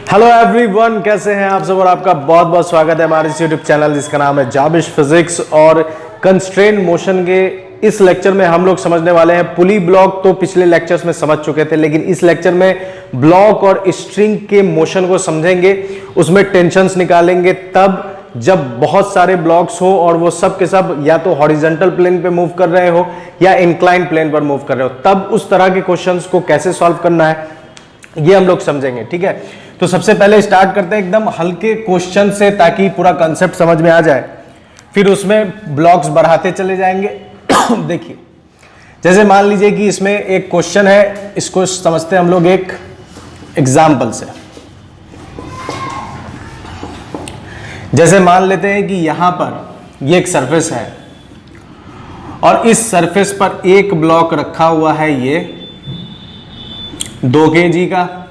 Hello everyone, कैसे हैं आप सब और आपका बहुत बहुत स्वागत है हमारे इस यूट्यूब चैनल जिसका नाम है जाबिश फिजिक्स। और कंस्ट्रेंट मोशन के इस लेक्चर में हम लोग समझने वाले हैं पुली ब्लॉक। तो पिछले लेक्चर्स में समझ चुके थे, लेकिन इस लेक्चर में ब्लॉक और स्ट्रिंग के मोशन को समझेंगे, उसमें टेंशंस निकालेंगे तब जब बहुत सारे ब्लॉक्स हो और वो सब के सब या तो हॉरिजॉन्टल प्लेन पे मूव कर रहे हो या इंक्लाइंड प्लेन पर मूव कर रहे हो, तब उस तरह के क्वेश्चंस को कैसे सॉल्व करना है ये हम लोग समझेंगे। ठीक है, तो सबसे पहले स्टार्ट करते हैं एकदम हल्के क्वेश्चन से ताकि पूरा कंसेप्ट समझ में आ जाए, फिर उसमें ब्लॉक्स बढ़ाते चले जाएंगे। देखिए, जैसे मान लीजिए कि इसमें एक क्वेश्चन है, इसको समझते हैं हम लोग एक एग्जाम्पल से। जैसे मान लेते हैं कि यहां पर ये एक सरफेस है और इस सरफेस पर एक ब्लॉक रखा हुआ है ये 2 kg का,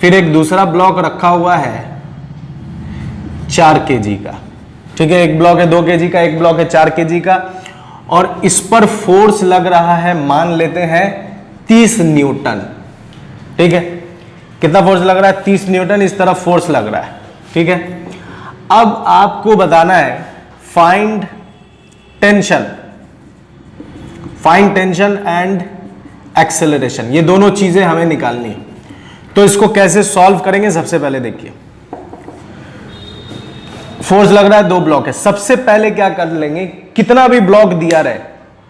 फिर एक दूसरा ब्लॉक रखा हुआ है 4 kg का। ठीक है, एक ब्लॉक है 2 kg का, एक ब्लॉक है 4 kg का, और इस पर फोर्स लग रहा है, मान लेते हैं 30 न्यूटन। ठीक है, कितना फोर्स लग रहा है? 30 न्यूटन इस तरफ फोर्स लग रहा है। ठीक है, अब आपको बताना है फाइंड टेंशन एंड एक्सेलरेशन, ये दोनों चीजें हमें निकालनी है। तो इसको कैसे सॉल्व करेंगे? सबसे पहले देखिए, फोर्स लग रहा है, 2 ब्लॉक है। सबसे पहले क्या कर लेंगे, कितना भी ब्लॉक दिया रहे,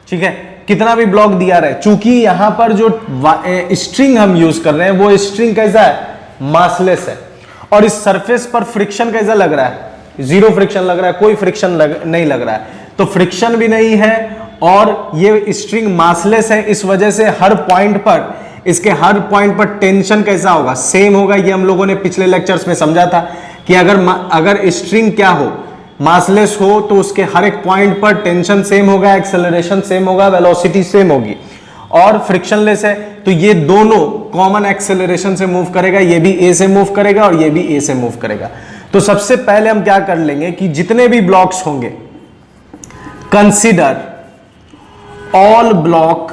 ठीक है, कितना भी ब्लॉक दिया रहे, चूंकि यहां पर जो स्ट्रिंग हम यूज कर रहे हैं वो स्ट्रिंग कैसा है? मासलेस है। और इस सरफेस पर फ्रिक्शन कैसा लग रहा है? 0 फ्रिक्शन लग रहा है, कोई फ्रिक्शन नहीं लग रहा है। तो फ्रिक्शन भी नहीं है और ये स्ट्रिंग मासलेस है, इस वजह से हर पॉइंट पर, इसके हर पॉइंट पर टेंशन कैसा होगा? सेम होगा। ये हम लोगों ने पिछले लेक्चर्स में समझा था कि अगर स्ट्रिंग क्या हो, मासलेस हो, तो उसके हर एक पॉइंट पर टेंशन सेम होगा, एक्सेलरेशन सेम होगा, वेलोसिटी सेम होगी। और फ्रिक्शनलेस है तो ये दोनों कॉमन एक्सेलरेशन से मूव करेगा, ये भी ए से मूव करेगा और ये भी ए से मूव करेगा। तो सबसे पहले हम क्या कर लेंगे कि जितने भी ब्लॉक्स होंगे, कंसीडर ऑल ब्लॉक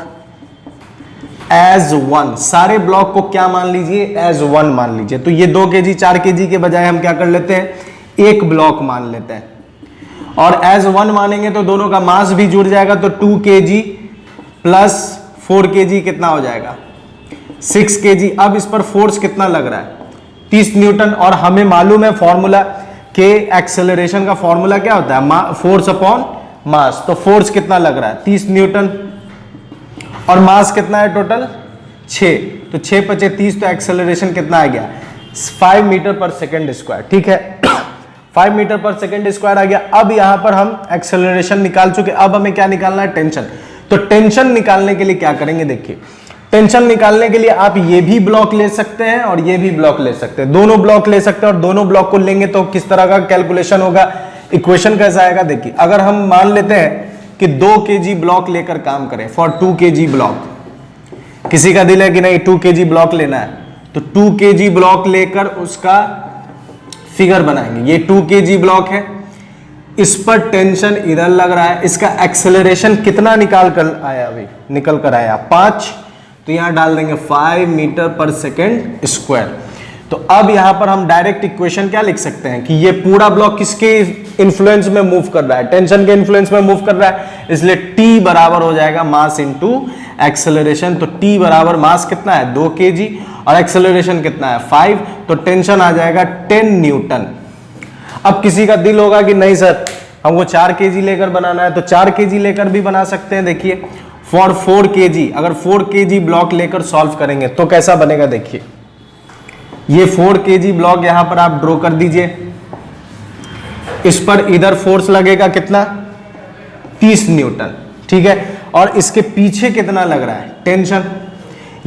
एज 1, सारे ब्लॉक को क्या मान लीजिए? एज 1 मान लीजिए। तो ये 2 kg 4 kg के बजाय हम क्या कर लेते हैं? एक ब्लॉक मान लेते हैं, और एज 1 मानेंगे तो दोनों का मास भी जुड़ जाएगा। तो 2 kg प्लस 4 kg कितना हो जाएगा? 6 kg। अब इस पर फोर्स कितना लग रहा है? 30 न्यूटन। और हमें मालूम है फॉर्मूला के एक्सेलरेशन का फॉर्मूला क्या होता है? Force upon mass. तो फोर्स कितना लग रहा है? 30 न्यूटन। और मास कितना है टोटल? 6। तो 6 × 5 = 30। तो एक्सेलरेशन कितना आ गया? 5 मीटर पर सेकेंड स्क्वायर। ठीक है, 5 मीटर पर सेकेंड स्क्वायर आ गया। अब यहां पर हम एक्सेलरेशन निकाल चुके, अब हमें क्या निकालना है? टेंशन। तो टेंशन निकालने के लिए क्या करेंगे? देखिए, टेंशन निकालने के लिए आप ये भी ब्लॉक ले सकते हैं और ये भी ब्लॉक ले सकते हैं, दोनों ब्लॉक ले सकते हैं। और दोनों ब्लॉक को लेंगे तो किस तरह का कैलकुलेशन होगा, इक्वेशन कैसा आएगा? देखिए, अगर हम मान लेते हैं कि 2 kg ब्लॉक लेकर काम करें फॉर 2 kg ब्लॉक, किसी का दिल है कि नहीं 2 kg ब्लॉक लेना है, तो 2 kg ब्लॉक लेकर उसका फिगर बनाएंगे। ये 2 kg ब्लॉक है, इस पर टेंशन इधर लग रहा है, इसका एक्सेलरेशन कितना निकल कर आया? 5। तो यहां डाल देंगे 5 मीटर पर सेकेंड स्क्वायर। तो अब यहां पर हम डायरेक्ट इक्वेशन क्या लिख सकते हैं कि ये पूरा ब्लॉक किसके इन्फ्लुएंस में मूव कर रहा है? टेंशन के इन्फ्लुएंस में मूव कर रहा है, इसलिए T बराबर हो जाएगा मास इंटू एक्सेलरेशन। तो T बराबर मास कितना है? 2 kg और एक्सेलरेशन कितना है? 5। तो टेंशन आ जाएगा 10 न्यूटन। अब किसी का दिल होगा कि नहीं सर हमको 4 kg लेकर बनाना है, तो 4 kg लेकर भी बना सकते हैं। देखिए, फॉर 4 kg, अगर 4 kg ब्लॉक लेकर सॉल्व करेंगे तो कैसा बनेगा? देखिए, ये 4 kg ब्लॉक यहां पर आप ड्रॉ कर दीजिए, इस पर इधर फोर्स लगेगा कितना? 30 न्यूटन। ठीक है, और इसके पीछे कितना लग रहा है? टेंशन।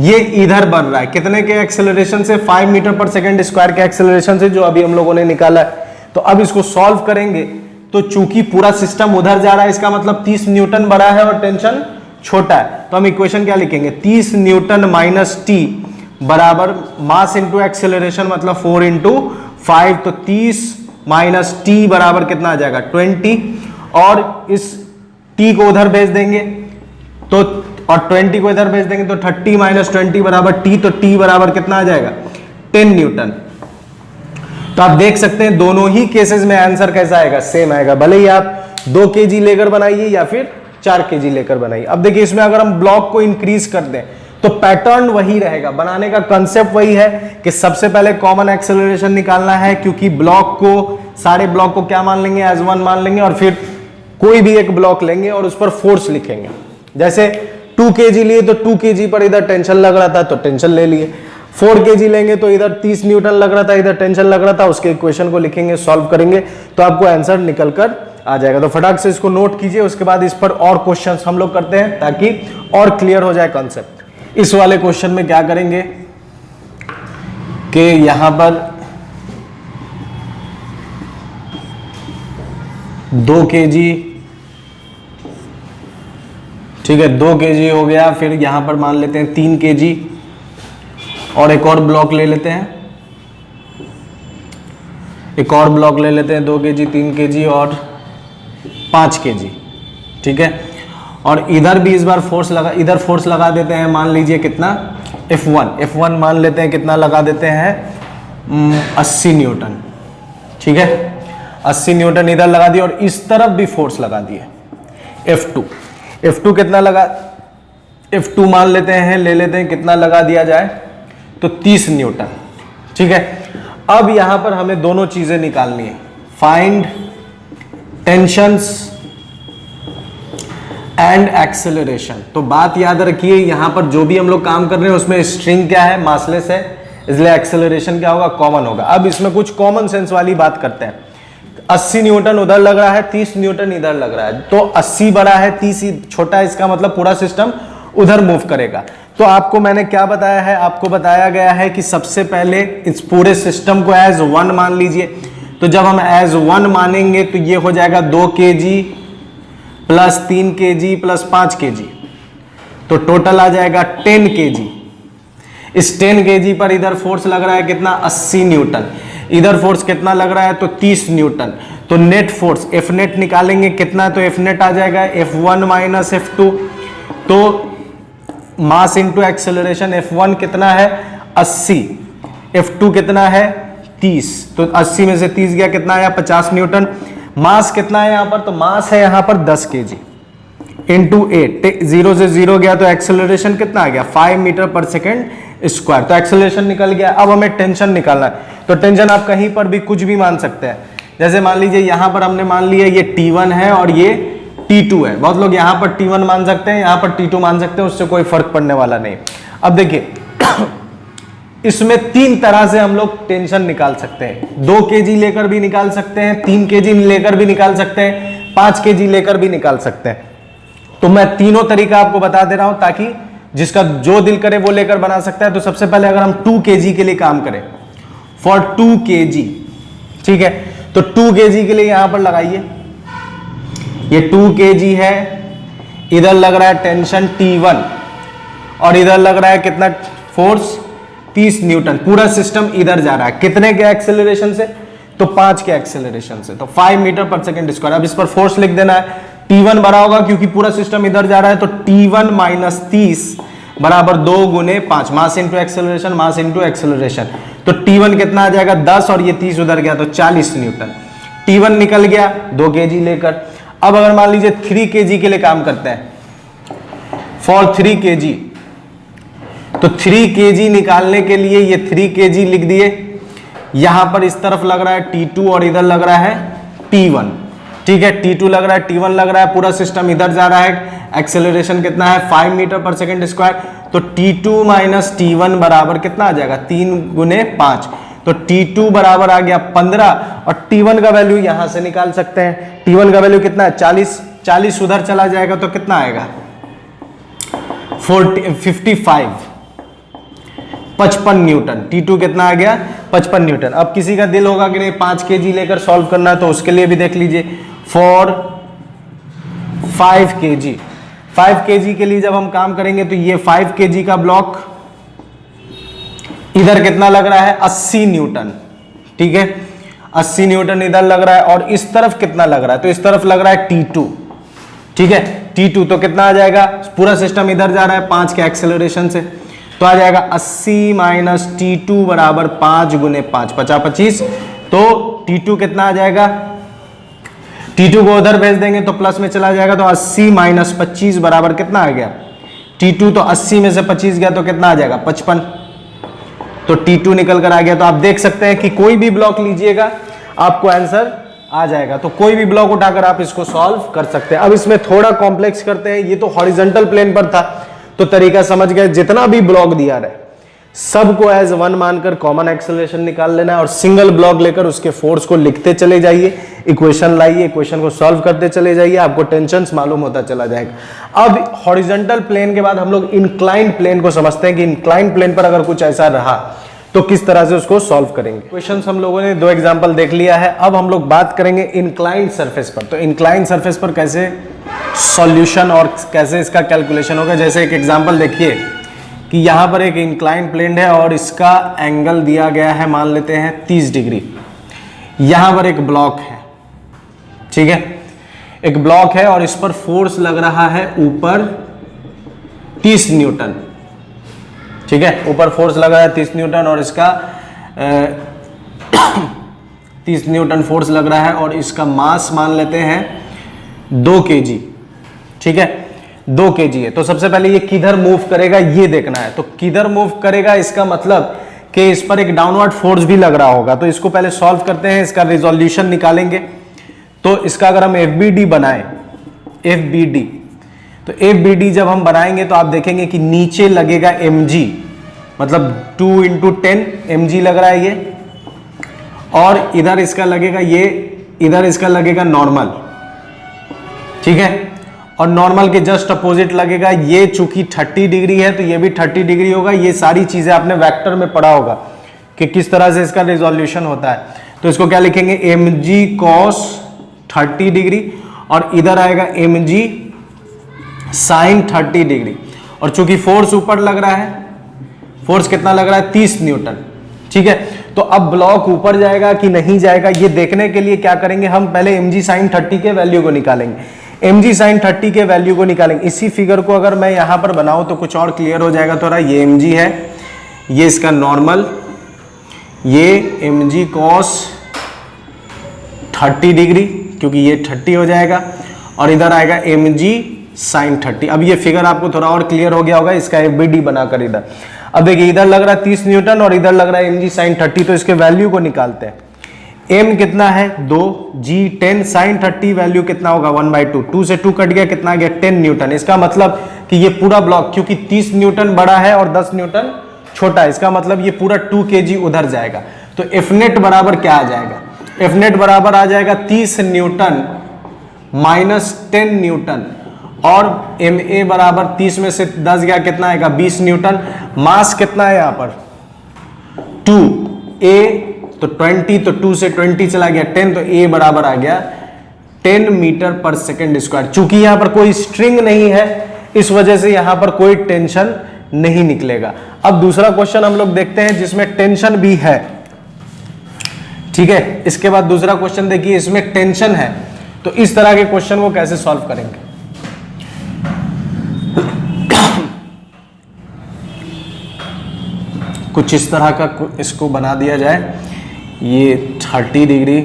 ये इधर बढ़ रहा है कितने के एक्सेलरेशन से? 5 मीटर पर सेकेंड स्क्वायर के एक्सेलरेशन से, जो अभी हम लोगों ने निकाला है। तो अब इसको सॉल्व करेंगे तो चूंकि पूरा सिस्टम उधर जा रहा है, इसका मतलब 30 न्यूटन बड़ा है और टेंशन छोटा है। तो हम इक्वेशन क्या लिखेंगे? 30 न्यूटन माइनस टी बराबर मास इंटू एक्सेलरेशन, मतलब 4 × 5। तो 30 माइनस टी बराबर कितना आ जाएगा? 20। और इस टी को उधर भेज देंगे तो, और 20 को इधर भेज देंगे तो 30 - 20 बराबर टी। तो टी बराबर कितना आ जाएगा? 10 न्यूटन। तो आप देख सकते हैं दोनों ही केसेस में आंसर कैसा आएगा, सेम आएगा, भले ही आप 2 kg लेकर बनाइए या फिर 4 kg लेकर बनाइए। अब देखिए इसमें अगर हम ब्लॉक को इंक्रीज कर दें तो पैटर्न वही रहेगा, बनाने का कंसेप्ट वही है कि सबसे पहले कॉमन एक्सेलरेशन निकालना है, क्योंकि ब्लॉक को, सारे ब्लॉक को क्या मान लेंगे, एज वन मान लेंगे, और फिर कोई भी एक ब्लॉक लेंगे और उस पर फोर्स लिखेंगे। जैसे 2 kg लिए तो 2 kg पर इधर टेंशन लग रहा था तो टेंशन ले लिए, 4 kg लेंगे तो इधर 30 न्यूटन लग रहा था, इधर टेंशन लग रहा था, उसके इक्वेशन को लिखेंगे, सॉल्व करेंगे तो आपको आंसर निकल कर आ जाएगा। तो फटाक से इसको नोट कीजिए, उसके बाद इस पर और क्वेश्चंस हम लोग करते हैं ताकि और क्लियर हो जाए कॉन्सेप्ट। इस वाले क्वेश्चन में क्या करेंगे कि यहां पर 2 kg, ठीक है 2 kg हो गया, फिर यहां पर मान लेते हैं 3 kg और एक और ब्लॉक ले लेते हैं, एक और ब्लॉक ले लेते हैं 2 kg, 3 kg और 5 kg, ठीक है। और इधर भी इस बार फोर्स लगा, इधर फोर्स लगा देते हैं, मान लीजिए कितना, F1 मान लेते हैं, कितना लगा देते हैं 80 न्यूटन, ठीक है 80 न्यूटन इधर लगा दिया, और इस तरफ भी फोर्स लगा दिए F2 कितना लगा, F2 मान लेते हैं, ले लेते हैं कितना लगा दिया जाए तो 30 न्यूटन, ठीक है। अब यहां पर हमें दोनों चीजें निकालनी है, फाइंड टेंशंस एंड एक्सेलरेशन। तो बात याद रखिए, यहां पर जो भी हम लोग काम कर रहे हैं उसमें स्ट्रिंग क्या है, मासलेस है, इसलिए एक्सेलरेशन क्या होगा, कॉमन होगा। अब इसमें कुछ कॉमन सेंस वाली बात करते हैं। 80 न्यूटन उधर लग रहा है, 30 न्यूटन इधर लग रहा है, तो 80 बड़ा है 30 छोटा है, इसका मतलब पूरा सिस्टम उधर मूव करेगा। तो आपको मैंने क्या बताया है, आपको बताया गया है कि सबसे पहले इस पूरे सिस्टम को एज 1 मान लीजिए। तो जब हम एज 1 मानेंगे तो ये हो जाएगा 2 kg plus 3 kg plus 5 kg, तो टोटल आ जाएगा 10 kg। इस 10 kg पर इधर फोर्स लग रहा है कितना, 80 न्यूटन, इधर फोर्स कितना लग रहा है तो 30 न्यूटन। तो नेट फोर्स एफ नेट निकालेंगे कितना, तो एफ नेट आ जाएगा F1 माइनस F2। तो मास इंटू एक्सेलरेशन, F1 कितना है 80, F2 कितना है 30, तो 80 में से 30 गया कितना आया 50 न्यूटन। मास कितना है यहां पर, तो मास है यहां पर 10 kg इंटू 8, 0 से 0 गया तो एक्सेलरेशन कितना आ गया 5 मीटर पर सेकेंड स्क्वायर। तो एक्सेलरेशन निकल गया। अब हमें टेंशन निकालना है, तो टेंशन आप कहीं पर भी कुछ भी मान सकते हैं। जैसे मान लीजिए यहां पर हमने मान लिया ये T1 है और ये T2 है, बहुत लोग यहां पर T1 मान सकते हैं, यहां पर T2 मान सकते हैं, उससे कोई फर्क पड़ने वाला नहीं। अब देखिए इसमें 3 तरह से हम लोग टेंशन निकाल सकते हैं, 2 kg लेकर भी निकाल सकते हैं, 3 kg लेकर भी निकाल सकते हैं, 5 kg लेकर भी निकाल सकते हैं। तो मैं तीनों तरीका आपको बता दे रहा हूं ताकि जिसका जो दिल करे वो लेकर बना सकता है। तो सबसे पहले अगर हम 2 kg के लिए काम करें, फॉर 2 kg, ठीक है, तो 2 kg के लिए यहां पर लगाइए, ये 2 kg है, इधर लग रहा है टेंशन T1 और इधर लग रहा है कितना फोर्स 30 न्यूटन। पूरा सिस्टम इधर जा रहा है कितने के एक्सेलरेशन से, तो 5 के एक्सेलरेशन से, तो 5 मीटर पर सेकेंड स्क्वायर। अब इस पर फोर्स लिख देना है, T1 बड़ा होगा क्योंकि पूरा सिस्टम इधर जा रहा है, तो T1 माइनस 30 बराबर 2 गुने 5, mass into acceleration, mass into acceleration. तो T1 कितना आ जाएगा 10 और ये 30 उधर गया तो 40 न्यूटन। T1 निकल गया 2 kg लेकर। अब अगर मान लीजिए 3 kg के लिए काम करते हैं, फॉर 3 kg, तो 3 kg निकालने के लिए ये 3 kg लिख दिए, यहां पर इस तरफ लग रहा है T2 और इधर लग रहा है T1, ठीक है, T2 लग रहा है, T1 लग रहा है, पूरा सिस्टम इधर जा रहा है, एक्सेलरेशन कितना है 5 मीटर पर सेकेंड स्क्वायर। तो T2 माइनस T1 बराबर कितना आ जाएगा 3 गुने 5, तो T2 बराबर आ गया 15 और T1 का वैल्यू यहां से निकाल सकते हैं। T1 का वैल्यू कितना है 40, 40 उधर चला जाएगा तो कितना आएगा 55 न्यूटन। T2 कितना आ गया 55 न्यूटन। अब किसी का दिल होगा कि नहीं 5 kg लेकर सॉल्व करना है, तो उसके लिए भी देख लीजिए, फॉर 5 kg, 5 kg के लिए जब हम काम करेंगे तो ये 5 kg का ब्लॉक इधर कितना लग रहा है 80 न्यूटन, ठीक है, 80 न्यूटन इधर लग रहा है, और इस तरफ कितना लग रहा है, तो इस तरफ लग रहा है T2, ठीक है, T2 तो कितना आ जाएगा, पूरा सिस्टम इधर जा रहा है 5 के एक्सेलरेशन से, तो आ जाएगा 80 माइनस T2 बराबर 5 गुने 5, 50 25 तो T2 कितना आ जाएगा, T2 को उधर भेज देंगे तो प्लस में चला जाएगा, तो 80 माइनस 25 बराबर कितना आ गया, T2 तो 80 में से 25 गया तो कितना आ जाएगा 55, तो T2 निकल कर आ गया। तो आप देख सकते हैं कि कोई भी ब्लॉक लीजिएगा आपको आंसर आ जाएगा, तो कोई भी ब्लॉक उठाकर आप इसको सॉल्व कर सकते हैं। अब इसमें थोड़ा कॉम्प्लेक्स करते हैं, ये तो हॉरिजॉन्टल प्लेन पर था तो तरीका समझ गए, जितना भी ब्लॉक दिया रहे सबको एज वन मानकर कॉमन एक्सेलरेशन निकाल लेना है और सिंगल ब्लॉक लेकर उसके फोर्स को लिखते चले जाइए, इक्वेशन लाइए, इक्वेशन को सॉल्व करते चले जाइए, आपको टेंशंस मालूम होता चला जाएगा। अब हॉरिजॉन्टल प्लेन के बाद हम लोग इंक्लाइंड प्लेन को समझते हैं कि इंक्लाइंड प्लेन पर अगर कुछ ऐसा रहा तो किस तरह से उसको सॉल्व करेंगे। क्वेश्चंस हम लोगों ने 2 एग्जांपल देख लिया है, अब हम लोग बात करेंगे इंक्लाइंड सरफेस पर। तो इंक्लाइंड सरफेस पर कैसे सॉल्यूशन और कैसे इसका कैलकुलेशन होगा। जैसे एक एग्जांपल देखिए कि यहां पर एक इंक्लाइंड प्लेन है और इसका एंगल दिया गया है, मान लेते हैं 30 डिग्री। यहां पर एक ब्लॉक है, ठीक है, एक ब्लॉक है और इस पर फोर्स लग रहा है ऊपर 30 न्यूटन, ठीक है, ऊपर फोर्स लगा है 30 न्यूटन और इसका 30 न्यूटन फोर्स लग रहा है और इसका मास मान लेते हैं 2 kg, ठीक है, 2 kg है। तो सबसे पहले ये किधर मूव करेगा ये देखना है, तो किधर मूव करेगा इसका मतलब कि इस पर एक डाउनवर्ड फोर्स भी लग रहा होगा। तो इसको पहले सॉल्व करते हैं, इसका रिजोल्यूशन निकालेंगे। तो इसका अगर हम FBD बनाएं, FBD, तो FBD जब हम बनाएंगे तो आप देखेंगे कि नीचे लगेगा mg, मतलब 2 × 10 mg लग रहा है ये, और इधर इसका लगेगा ये, इधर इसका लगेगा नॉर्मल, ठीक है, और नॉर्मल के जस्ट अपोजिट लगेगा ये, चूंकि 30 डिग्री है तो ये भी 30 डिग्री होगा। ये सारी चीजें आपने वेक्टर में पढ़ा होगा कि किस तरह से इसका रिजोल्यूशन होता है। तो इसको क्या लिखेंगे, mg cos 30 डिग्री और इधर आएगा mg sin 30 डिग्री। और चूंकि फोर्स ऊपर लग रहा है, फोर्स कितना लग रहा है 30 न्यूटन, ठीक है। तो अब ब्लॉक ऊपर जाएगा कि नहीं जाएगा ये देखने के लिए क्या करेंगे, हम पहले mg sin 30 के वैल्यू को निकालेंगे। mg sin 30 के वैल्यू को निकालेंगे। इसी फिगर को अगर मैं यहां पर बनाऊं तो कुछ और क्लियर हो जाएगा थोड़ा। ये mg है, ये इसका नॉर्मल, ये mg cos 30 डिग्री क्योंकि ये 30 हो जाएगा, और इधर आएगा mg sin 30। अब ये फिगर आपको थोड़ा और क्लियर हो गया होगा, इसका FBD बनाकर इधर। अब देखिए इधर लग रहा है 30 न्यूटन और इधर लग रहा है mg sin 30, तो इसके वैल्यू को निकालते हैं। m कितना है 2, g 10, sin 30 वैल्यू कितना होगा 1/2, 2 से 2 कट गया, कितना आ गया 10 न्यूटन। इसका मतलब कि ये पूरा ब्लॉक, क्योंकि 30 न्यूटन बड़ा है और 10 न्यूटन छोटा है, इसका मतलब ये पूरा 2 kg उधर जाएगा। तो Fnet बराबर क्या आ जाएगा, Fnet बराबर आ जाएगा 30 न्यूटन माइनस 10 न्यूटन, और Ma बराबर 30 में से 10 गया, कितना आएगा 20 न्यूटन। मास कितना है यहाँ पर 2, A तो 20, तो 2 से 20 चला गया 10, तो A बराबर आ गया 10 मीटर पर सेकेंड स्क्वायर। चूंकि यहां पर कोई स्ट्रिंग नहीं है इस वजह से यहां पर कोई टेंशन नहीं निकलेगा। अब दूसरा क्वेश्चन हम लोग देखते हैं जिसमें टेंशन भी है, ठीक है। इसके बाद दूसरा क्वेश्चन देखिए, इसमें टेंशन है, तो इस तरह के क्वेश्चन को कैसे सॉल्व करेंगे। कुछ इस तरह का इसको बना दिया जाए, ये 30 डिग्री,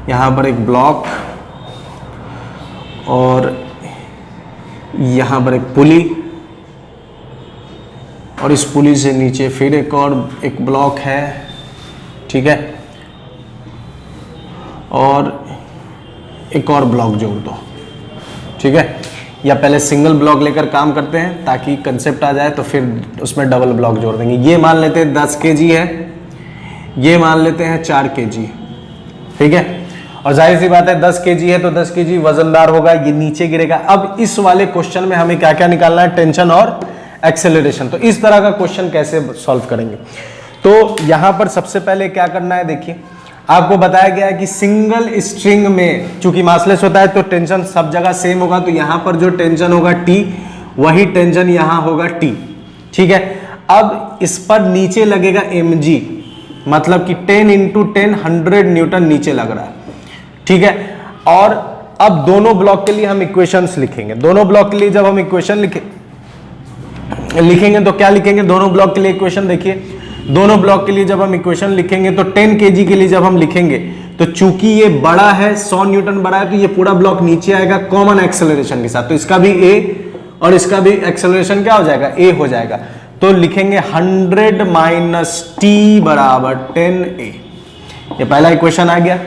यहाँ पर एक ब्लॉक और यहाँ पर एक पुली, और इस पुली से नीचे फिर एक ब्लॉक है, ठीक है, और एक और ब्लॉक जोड़ दो, ठीक है। या पहले सिंगल ब्लॉक लेकर काम करते हैं ताकि कंसेप्ट आ जाए, तो फिर उसमें डबल ब्लॉक जोड़ देंगे। ये मान लेते हैं 10 kg है, ये मान लेते हैं 4 kg, ठीक है। और जाहिर सी बात है 10 kg है तो 10 kg वजनदार होगा, ये नीचे गिरेगा। अब इस वाले क्वेश्चन में हमें क्या क्या निकालना है, टेंशन और एक्सेलरेशन। तो इस तरह का क्वेश्चन कैसे सॉल्व करेंगे, तो यहां पर सबसे पहले क्या करना है, देखिए आपको बताया गया है कि सिंगल स्ट्रिंग में चूंकि मासलेस होता है तो टेंशन सब जगह सेम होगा, तो यहां पर जो टेंशन होगा T, वही टेंशन यहां होगा T, ठीक है। अब इस पर नीचे लगेगा mg, मतलब कि 10 × 10 100 न्यूटन नीचे लग रहा है, ठीक है। और अब दोनों ब्लॉक के लिए हम इक्वेशंस लिखेंगे। दोनों ब्लॉक के लिए जब हम इक्वेशन लिखेंगे तो क्या लिखेंगे, दोनों ब्लॉक के लिए इक्वेशन देखिए, दोनों ब्लॉक के लिए जब हम इक्वेशन लिखेंगे तो 10 kg के लिए जब हम लिखेंगे तो चूंकि ये बड़ा है 100 न्यूटन बड़ा है तो ये पूरा ब्लॉक नीचे आएगा कॉमन एक्सेलरेशन के साथ, तो इसका भी ए और इसका भी एक्सेलरेशन क्या हो जाएगा, ए हो जाएगा। तो लिखेंगे 100 माइनस टी बराबर 10a। ये पहला इक्वेशन आ गया,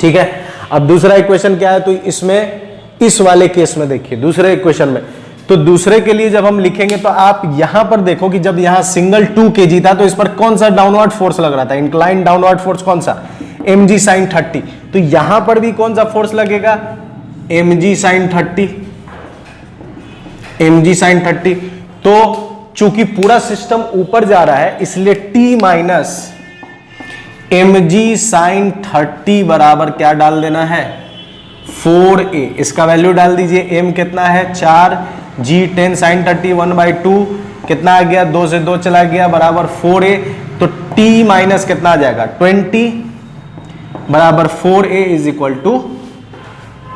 ठीक है। अब दूसरा इक्वेशन क्या है, तो इसमें इस वाले केस में देखिए दूसरे इक्वेशन में, तो दूसरे के लिए जब हम लिखेंगे तो आप यहां पर देखो कि जब यहां सिंगल 2 kg था तो इस पर कौन सा डाउनवर्ड फोर्स लग रहा था, इंक्लाइन डाउनवर्ड फोर्स कौन सा, mg sin 30। तो यहां पर भी कौन सा फोर्स लगेगा, mg sin 30, mg sin 30। तो चूंकि पूरा सिस्टम ऊपर जा रहा है इसलिए t माइनस mg sin 30 बराबर क्या डाल देना है, 4a। इसका वैल्यू डाल दीजिए, m कितना है 4, g 10 sin 30 1/2 कितना आ गया, 2 से 2 चला गया बराबर 4a। तो t माइनस कितना आ जाएगा 20 बराबर 4a is equal to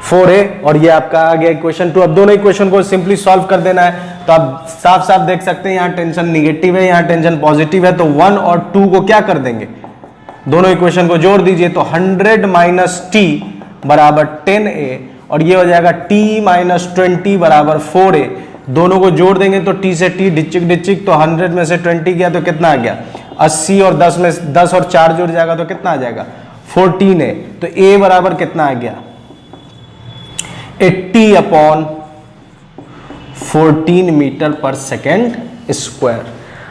4a। और ये आपका आ गया इक्वेशन 2। अब दोनों इक्वेशन को सिंपली सॉल्व कर देना है, तो आप साफ साफ देख सकते हैं यहाँ टेंशन निगेटिव है, यहाँ टेंशन पॉजिटिव है, तो 1 और 2 को क्या कर देंगे, दोनों इक्वेशन को जोड़ दीजिए। तो 100 माइनस टी बराबर 10a और ये हो जाएगा t माइनस 20 बराबर 4a। दोनों को जोड़ देंगे तो t से t डिचिक डिचिक, तो 100 में से 20 गया तो कितना आ गया 80, और 10 में 10 और 4 जुड़ जाएगा तो कितना आ जाएगा 14a। तो a बराबर कितना आ गया 80/14 मीटर पर सेकेंड स्क्वायर।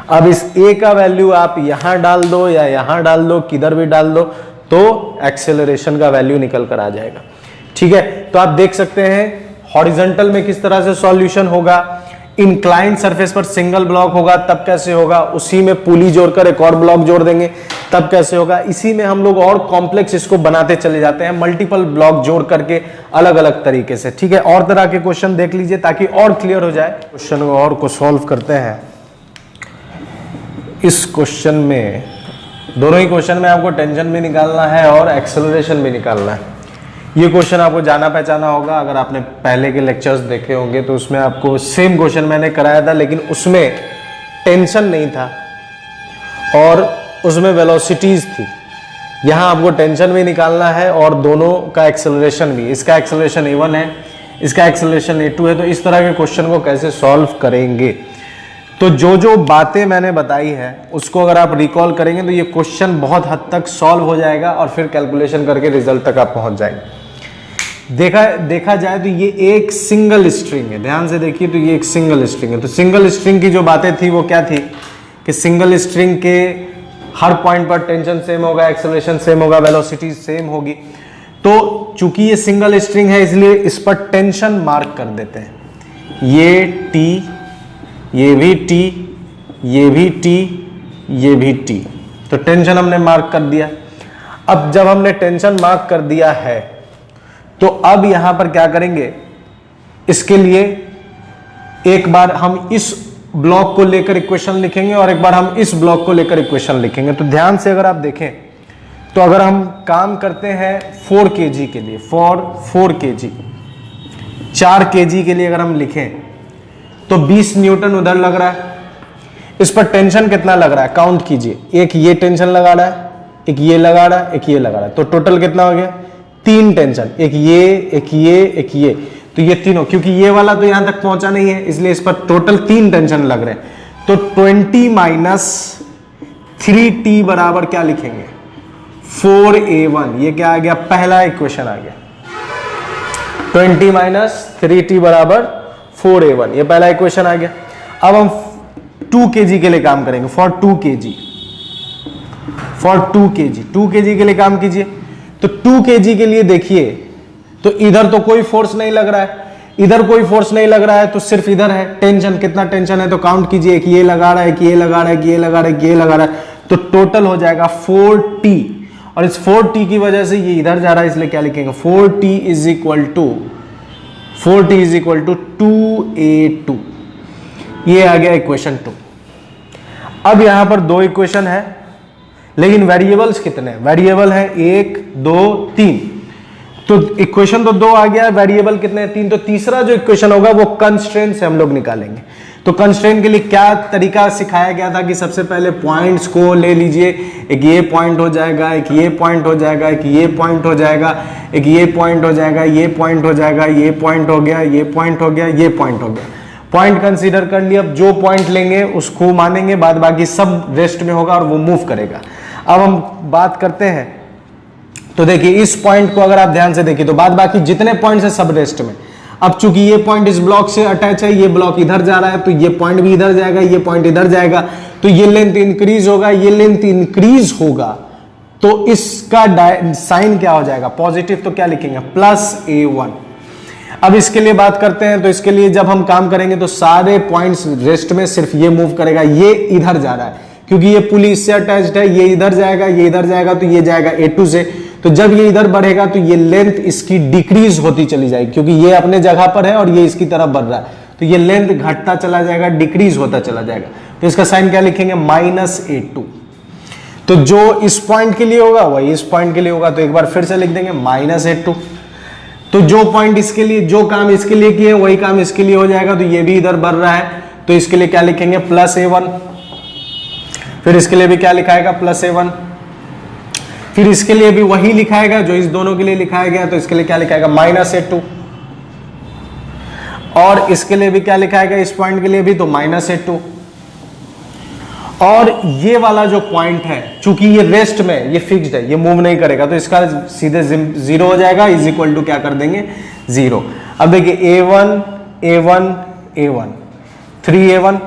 अब इस a का वैल्यू आप यहां डाल दो या यहां डाल दो, किधर भी डाल दो, तो एक्सेलरेशन का वैल्यू निकल कर आ जाएगा, ठीक है। तो आप देख सकते हैं हॉरिजॉन्टल में किस तरह से सॉल्यूशन होगा, इंक्लाइन सरफेस पर सिंगल ब्लॉक होगा तब कैसे होगा, उसी में पुली जोड़कर एक और ब्लॉक जोड़ देंगे तब कैसे होगा। इसी में हम लोग और कॉम्प्लेक्स इसको बनाते चले जाते हैं, मल्टीपल ब्लॉक जोड़ करके अलग अलग तरीके से, ठीक है। और तरह के क्वेश्चन देख लीजिए ताकि और क्लियर हो जाए। क्वेश्चन और को सॉल्व करते हैं। इस क्वेश्चन में, दोनों ही क्वेश्चन में आपको टेंशन भी निकालना है और एक्सेलरेशन भी निकालना है। ये क्वेश्चन आपको जाना पहचाना होगा, अगर आपने पहले के लेक्चर्स देखे होंगे तो उसमें आपको सेम क्वेश्चन मैंने कराया था, लेकिन उसमें टेंशन नहीं था और उसमें वेलोसिटीज थी। यहाँ आपको टेंशन भी निकालना है और दोनों का एक्सेलरेशन भी। इसका एक्सेलरेशन a1 है, इसका एक्सेलरेशन a2 है। तो इस तरह के क्वेश्चन को कैसे सॉल्व करेंगे, तो जो जो बातें मैंने बताई है उसको अगर आप रिकॉल करेंगे तो ये क्वेश्चन बहुत हद तक सॉल्व हो जाएगा और फिर कैलकुलेशन करके रिजल्ट तक आप पहुंच जाएंगे। देखा जाए तो ये एक सिंगल स्ट्रिंग है, ध्यान से देखिए, तो ये एक सिंगल स्ट्रिंग है। तो सिंगल स्ट्रिंग की जो बातें थी वो क्या थी कि सिंगल स्ट्रिंग के हर पॉइंट पर टेंशन सेम होगा, एक्सेलरेशन सेम होगा, वेलोसिटी सेम होगी। तो चूंकि ये सिंगल स्ट्रिंग है इसलिए इस पर टेंशन मार्क कर देते हैं, ये टी, ये भी टी, ये भी टी, ये भी टी। तो टेंशन हमने मार्क कर दिया। अब जब हमने टेंशन मार्क कर दिया है तो अब यहां पर क्या करेंगे, इसके लिए एक बार हम इस ब्लॉक को लेकर इक्वेशन लिखेंगे और एक बार हम इस ब्लॉक को लेकर इक्वेशन लिखेंगे। तो ध्यान से अगर आप देखें तो अगर हम काम करते हैं 4 kg के लिए, 4 kg, 4 kg के लिए अगर हम लिखें तो 20 न्यूटन उधर लग रहा है, इस पर टेंशन कितना लग रहा है काउंट कीजिए, एक ये टेंशन लगा रहा है, एक ये लगा रहा है, एक ये लगा रहा है, तो टोटल कितना हो गया 3 टेंशन, एक ये, एक ये, एक ये। तो ये तीनों, क्योंकि ये वाला तो यहां तक पहुंचा नहीं है इसलिए इस पर टोटल 3 टेंशन लग रहे हैं। तो 20 माइनस 3t बराबर क्या लिखेंगे 4a1। ये क्या आ गया, पहला इक्वेशन आ गया। 20 माइनस 3t बराबर 4a1, ये पहला इक्वेशन आ गया। अब हम 2 kg के लिए काम करेंगे, for 2 kg, for 2 kg, 2 kg के लिए काम कीजिए। तो 2 kg के लिए देखिए तो इधर तो कोई फोर्स नहीं लग रहा है, इधर कोई फोर्स नहीं लग रहा है, तो सिर्फ इधर है टेंशन। कितना टेंशन है तो काउंट कीजिए, एक ये लगा रहा है, एक ये लगा रहा है, एक ये लगा रहा है, एक ये लगा रहा है, तो टोटल हो जाएगा 4t। और इस 4t की वजह से ये इधर जा रहा है इसलिए क्या लिखेंगे 4t is equal to 2a2। ये आ गया इक्वेशन 2। अब यहां पर 2 इक्वेशन है लेकिन वेरिएबल्स कितने हैं, वेरिएबल है 1 2 3। तो इक्वेशन तो 2 आ गया, वेरिएबल कितने हैं 3, तो तीसरा जो इक्वेशन होगा वो कंस्ट्रेंट से हम लोग निकालेंगे। तो कंस्ट्रेंट के लिए क्या तरीका सिखाया गया था कि सबसे पहले पॉइंट्स को ले लीजिए, एक ये पॉइंट हो जाएगा, एक ये पॉइंट हो जाएगा, एक ये पॉइंट हो जाएगा, एक ये पॉइंट हो जाएगा, ये पॉइंट हो जाएगा, ये पॉइंट हो गया, ये पॉइंट हो गया, ये पॉइंट हो गया। पॉइंट कंसीडर कर लिया, अब जो पॉइंट लेंगे उसको मानेंगे, बाद बाकी सब रेस्ट में होगा और वो मूव करेगा। अब हम बात करते हैं, तो देखिए इस पॉइंट को अगर आप ध्यान से देखिए तो बाद बाकी जितने पॉइंट्स हैं सब रेस्ट में। अब चूंकि ये पॉइंट इस ब्लॉक से अटैच है, ये ब्लॉक इधर जा रहा है, तो ये पॉइंट भी इधर जाएगा, ये पॉइंट इधर जाएगा, तो ये लेंथ इंक्रीज होगा, ये लेंथ इंक्रीज होगा, तो इसका साइन क्या हो जाएगा पॉजिटिव, तो क्या लिखेंगे +a1। अब इसके लिए बात करते हैं, तो इसके लिए जब हम काम करेंगे तो सारे पॉइंट्स रेस्ट में, सिर्फ ये मूव करेगा, ये इधर जा रहा है क्योंकि ये पुली इससे अटैच्ड है, ये इधर जाएगा, ये इधर जाएगा, तो ये जाएगा A2 से, तो जब ये इधर बढ़ेगा तो ये लेंथ इसकी डिक्रीज होती चली जाएगी क्योंकि ये अपने जगह पर है और ये इसकी तरफ बढ़ रहा है, तो ये लेंथ घटता चला जाएगा, डिक्रीज होता चला जाएगा। तो इसका साइन क्या लिखेंगे -a2। तो जो इस पॉइंट के लिए होगा वही इस पॉइंट के लिए होगा, तो एक बार फिर से लिख देंगे -a2। तो जो पॉइंट इसके लिए, जो काम इसके लिए किए वही काम इसके लिए हो जाएगा, तो ये भी इधर बढ़ रहा है, तो इसके लिए क्या लिखेंगे +a1। फिर इसके लिए भी क्या लिखाएगा +a1। फिर इसके लिए भी वही लिखाएगा जो इस दोनों के लिए लिखाया गया, तो इसके लिए क्या लिखाएगा -a2। और इसके लिए भी क्या लिखाएगा, इस पॉइंट के लिए भी तो -a2। और ये वाला जो पॉइंट है, चूंकि ये रेस्ट में, ये फिक्स्ड है, ये मूव नहीं करेगा, तो इसका सीधे 0 हो जाएगा, इज इक्वल टू क्या कर देंगे 0। अब देखिए a1 a1 a1 3a1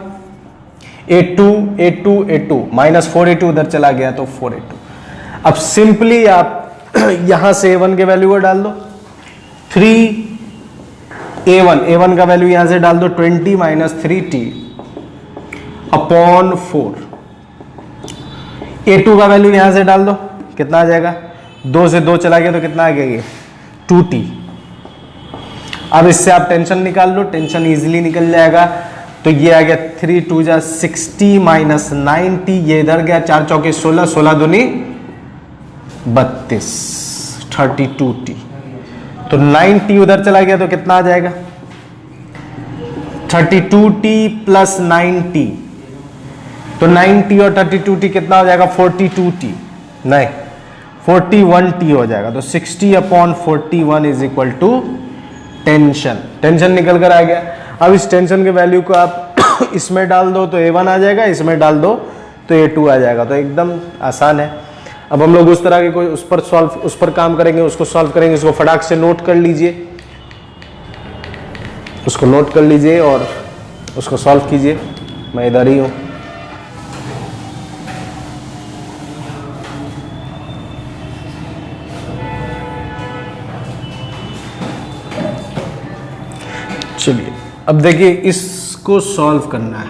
a2 a2 a2 -4a2 उधर चला गया तो 4a2। अब सिंपली आप यहां से a1 के वैल्यू को डाल दो, 3a1 का वैल्यू यहां से डाल दो 20 - 3t अपॉन 4। a2 का वैल्यू यहां से डाल दो, कितना आ जाएगा, 2 से 2 चला गया तो कितना आ गया ये 2t। अब इससे आप टेंशन निकाल लो, टेंशन इजीली निकल जाएगा, तो ये आ गया 3 2 जा 60 - 90, ये इधर गया, 4 चौके 16, 16 दूनी 32, 32t। तो 9t उधर चला गया तो कितना आ जाएगा 32t + 9t, तो 9t और 32t कितना हो जाएगा 42t, नहीं 41t हो जाएगा। तो 60/41 इज इक्वल टू टेंशन निकल कर आ गया। अब इस टेंशन के वैल्यू को आप इसमें डाल दो तो a1 आ जाएगा, इसमें डाल दो तो a2 आ जाएगा, तो एकदम आसान है। अब हम लोग उस तरह के कोई उस पर काम करेंगे, उसको सॉल्व करेंगे, उसको फटाक से नोट कर लीजिए, उसको नोट कर लीजिए और उसको सॉल्व कीजिए। मैं इधर ही हूं। चलिए अब देखिए इसको सॉल्व करना है,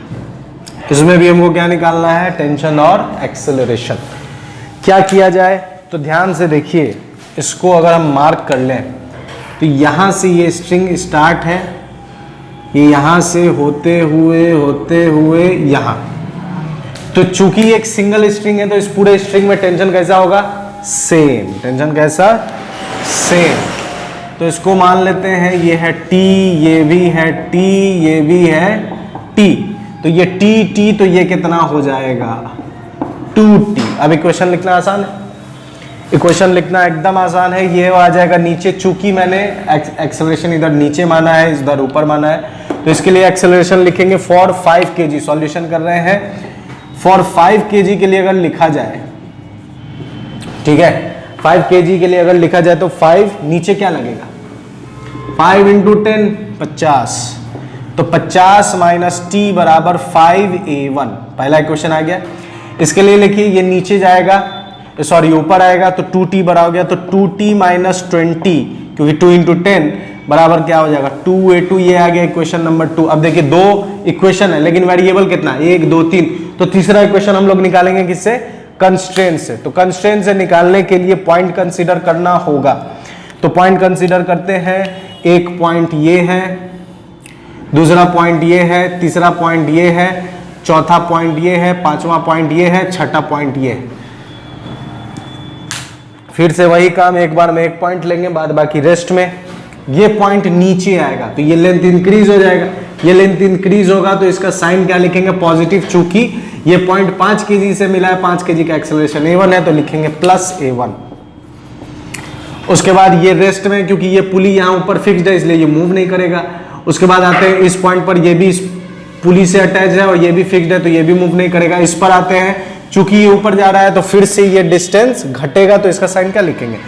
इसमें भी हमको क्या निकालना है, टेंशन और एक्सेलरेशन। क्या किया जाए, तो ध्यान से देखिए, इसको अगर हम मार्क कर लें तो यहां से ये स्ट्रिंग स्टार्ट है, ये यहां से होते हुए यहां, तो चूंकि एक सिंगल स्ट्रिंग है तो इस पूरे स्ट्रिंग में टेंशन कैसा होगा, सेम। टेंशन कैसा, सेम। तो इसको मान लेते हैं ये है T, ये भी है T, ये भी है T, तो ये T तो ये कितना हो जाएगा 2T। अब इक्वेशन लिखना आसान है, इक्वेशन लिखना एकदम आसान है। ये आ जाएगा नीचे, चूंकि मैंने एक्सेलरेशन इधर नीचे माना है, इधर ऊपर माना है, तो इसके लिए एक्सेलरेशन लिखेंगे फॉर 5 kg। सॉल्यूशन कर रहे हैं, फॉर 5 kg के लिए अगर लिखा जाए, ठीक है, 5 kg के लिए अगर लिखा जाए तो 5 नीचे क्या लगेगा, 5 × 10 50, तो 50 - t बराबर 5a1। पहला इक्वेशन आ गया। इसके लिए लिखिए ये नीचे जाएगा, सॉरी ऊपर आएगा, तो 2t बड़ा हो गया, तो 2t - 20, क्योंकि 2 × 10 बराबर क्या हो जाएगा 2a2। ये आ गया इक्वेशन नंबर 2। अब देखिए 2 इक्वेशन है लेकिन वेरिएबल कितना, 1 2 3, तो तीसरा इक्वेशन हम लोग निकालेंगे किससे, कंस्ट्रेंट से। तो कंस्ट्रेंट से निकालने के लिए पॉइंट कंसीडर करना होगा, तो पॉइंट कंसीडर करते हैं। एक पॉइंट ये है, दूसरा पॉइंट ये है, तीसरा पॉइंट ये है, चौथा पॉइंट ये है, पांचवा पॉइंट ये है, छठा पॉइंट ये है। फिर से वही काम, एक बार में एक पॉइंट लेंगे, बाद बाकी रेस्ट में ये पॉइंट नीचे आएगा तो ये लेंथ इंक्रीज हो जाएगा। ये लेंथ इंक्रीज होगा तो इसका साइन क्या लिखेंगे, पॉजिटिव। चूंकि ये पॉइंट 5 kg से मिला है, 5 kg का एक्सेलरेशन a1 है तो लिखेंगे प्लस a1। उसके बाद ये रेस्ट में, क्योंकि ये पुली यहाँ ऊपर फिक्स्ड है इसलिए ये मूव नहीं करेगा। उसके बाद आते हैं इस पॉइंट पर, ये भी इस पुली से अटैच है और ये भी फिक्स्ड है तो ये भी मूव नहीं करेगा। इस पर आते हैं, चूंकि ये ऊपर जा रहा है तो फिर से ये डिस्टेंस घटेगा तो इसका साइन क्या लिखेंगे,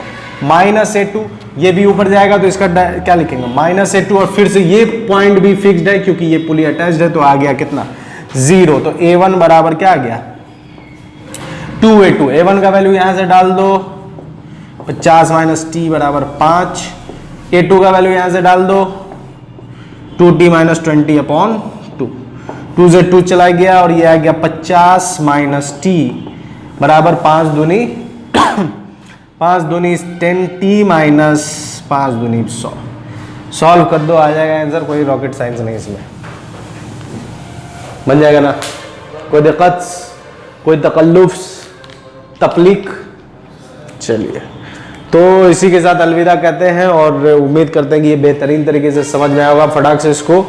-a2। ये भी ऊपर जाएगा तो इसका क्या लिखेंगे, -a2। और फिर से ये पॉइंट भी फिक्स्ड है क्योंकि ये पुली अटैच्ड है तो आ गया कितना, 0। तो a1 बराबर क्या आ गया, 2a2। a1 का वैल्यू यहां से डाल दो, 50 - t बराबर 5। a2 का वैल्यू यहां से डाल दो, 2t - 20/2। 2 से 2 चला गया और ये आ गया 50 - t बराबर 5 दूनी 5 दूनी 10t - 5 दूनी 100। सॉल्व कर दो, आ जाएगा आंसर, कोई रॉकेट साइंस नहीं इसमें, बन जाएगा ना। कोई दिक्कत, कोई तकल्लुफ, तकलीक। चलिए, तो इसी के साथ अलविदा कहते हैं और उम्मीद करते हैं कि ये बेहतरीन तरीके से समझ में आया होगा। फटाक से इसको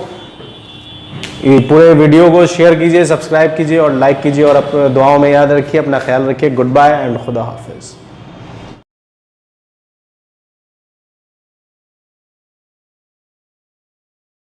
पूरे वीडियो को शेयर कीजिए, सब्सक्राइब कीजिए और लाइक कीजिए और अपने दुआओं में याद रखिए। अपना ख्याल रखिए। गुड बाय एंड खुदा हाफिज।